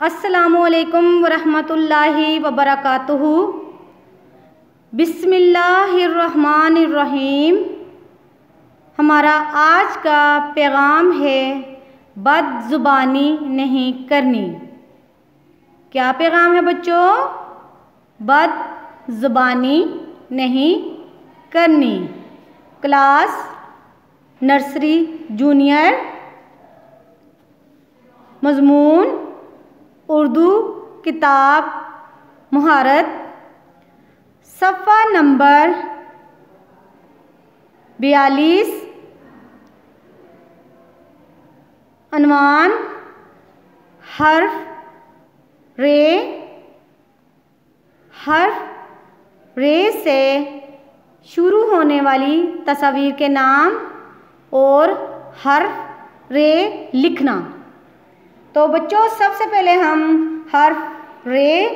अस्सलामुअलैकुम वरहमतुल्लाहि वबरकातुहू। बिस्मिल्लाहिर्रहमानिर्रहीम। हमारा आज का पैगाम है बदज़ुबानी नहीं करनी। क्या पैगाम है बच्चों? बदज़ुबानी नहीं करनी। क्लास नर्सरी जूनियर, मज़मून उर्दू किताब मुहारत, सफ़ा नंबर 42। अनवान हर्फ रे। हर्फ रे से शुरू होने वाली तस्वीर के नाम और हर्फ रे लिखना। तो बच्चों सबसे पहले हम हर्फ रे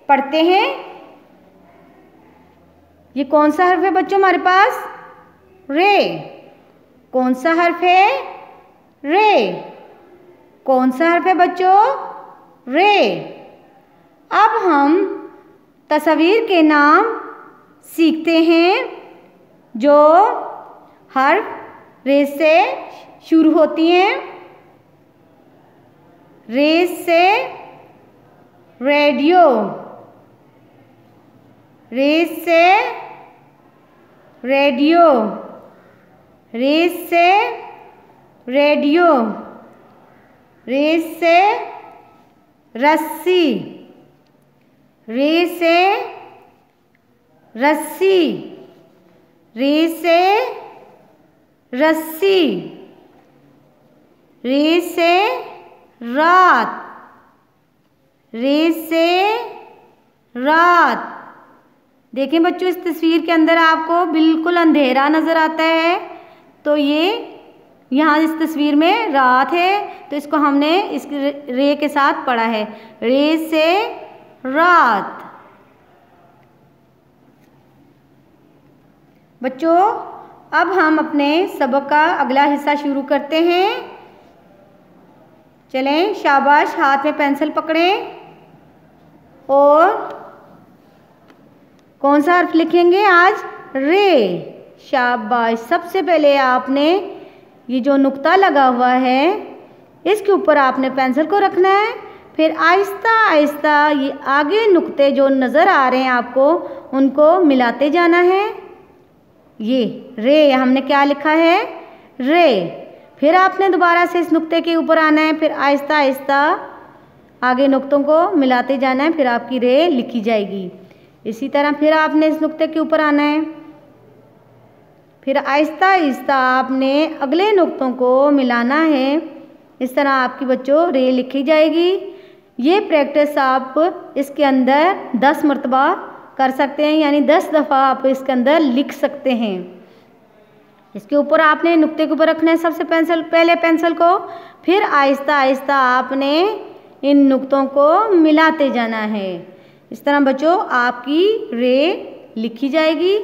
पढ़ते हैं। ये कौन सा हर्फ है बच्चों हमारे पास? रे। कौन सा हर्फ है? रे। कौन सा हर्फ है बच्चों? रे। अब हम तस्वीर के नाम सीखते हैं जो हर्फ रे से शुरू होती हैं। रे से रेडियो। रे से रेडियो। रे से रेडियो। रे से रस्सी। रे से रस्सी। रे से रस्सी। रे से रात। रे से रात। देखें बच्चों इस तस्वीर के अंदर आपको बिल्कुल अंधेरा नज़र आता है, तो ये यहाँ इस तस्वीर में रात है, तो इसको हमने इस रे के साथ पढ़ा है। रे से रात। बच्चों अब हम अपने सबक का अगला हिस्सा शुरू करते हैं। चलें, शाबाश, हाथ में पेंसिल पकड़ें और कौन सा हर्फ लिखेंगे आज? रे। शाबाश। सबसे पहले आपने ये जो नुक्ता लगा हुआ है इसके ऊपर आपने पेंसिल को रखना है, फिर आहिस्ता आहिस्ता ये आगे नुक्ते जो नज़र आ रहे हैं आपको उनको मिलाते जाना है। ये रे हमने क्या लिखा है? रे। फिर आपने दोबारा से इस नुक्ते के ऊपर आना है, फिर आहिस्ता आहिस्ता आगे नुक्तों को मिलाते जाना है, फिर आपकी रे लिखी जाएगी। इसी तरह फिर आपने इस नुक्ते के ऊपर आना है, फिर आहिस्ता आहिस्ता आपने अगले नुक्तों को मिलाना है। इस तरह आपकी बच्चों रे लिखी जाएगी। ये प्रैक्टिस आप इसके अंदर 10 मरतबा कर सकते हैं, यानी 10 दफ़ा आप इसके अंदर लिख सकते हैं। इसके ऊपर आपने नुक्ते के ऊपर रखना है सबसे पहले पेंसिल को, फिर आहिस्ता आहिस्ता आपने इन नुक्तों को मिलाते जाना है। इस तरह बच्चों आपकी रे लिखी जाएगी।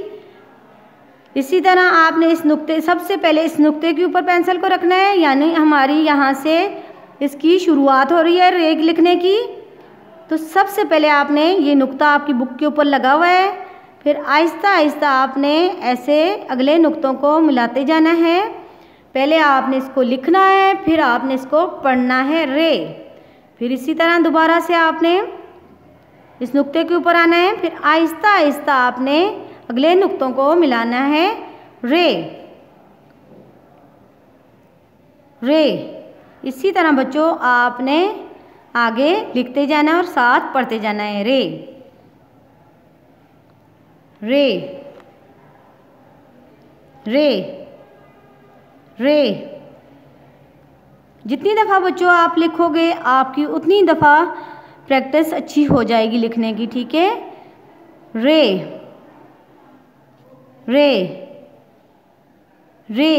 इसी तरह आपने इस नुक्ते सबसे पहले इस नुक्ते के ऊपर पेंसिल को रखना है, यानी हमारी यहाँ से इसकी शुरुआत हो रही है रे लिखने की। तो सबसे पहले आपने ये नुक्ता आपकी बुक के ऊपर लगा हुआ है, फिर आहिस्ता आहिस्ता आपने ऐसे अगले नुक्तों को मिलाते जाना है। पहले आपने इसको लिखना है, फिर आपने इसको पढ़ना है रे। फिर इसी तरह दोबारा से आपने इस नुक्ते के ऊपर आना है, फिर आहिस्ता आहिस्ता आपने अगले नुक्तों को मिलाना है रे। रे। इसी तरह बच्चों आपने आगे लिखते जाना है और साथ पढ़ते जाना है। रे रे रे रे। जितनी दफ़ा बच्चों आप लिखोगे आपकी उतनी दफ़ा प्रैक्टिस अच्छी हो जाएगी लिखने की, ठीक है? रे रे रे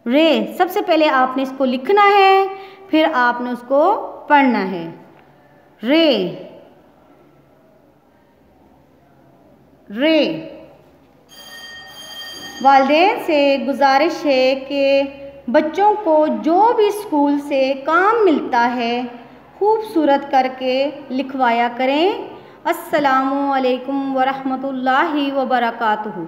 रे। सबसे पहले आपने इसको लिखना है, फिर आपने उसको पढ़ना है। रे रे। वालिदैन से गुजारिश है कि बच्चों को जो भी स्कूल से काम मिलता है खूबसूरत करके लिखवाया करें। अस्सलामु अलैकुम वरहमतुल्लाहि वबरकातुहू।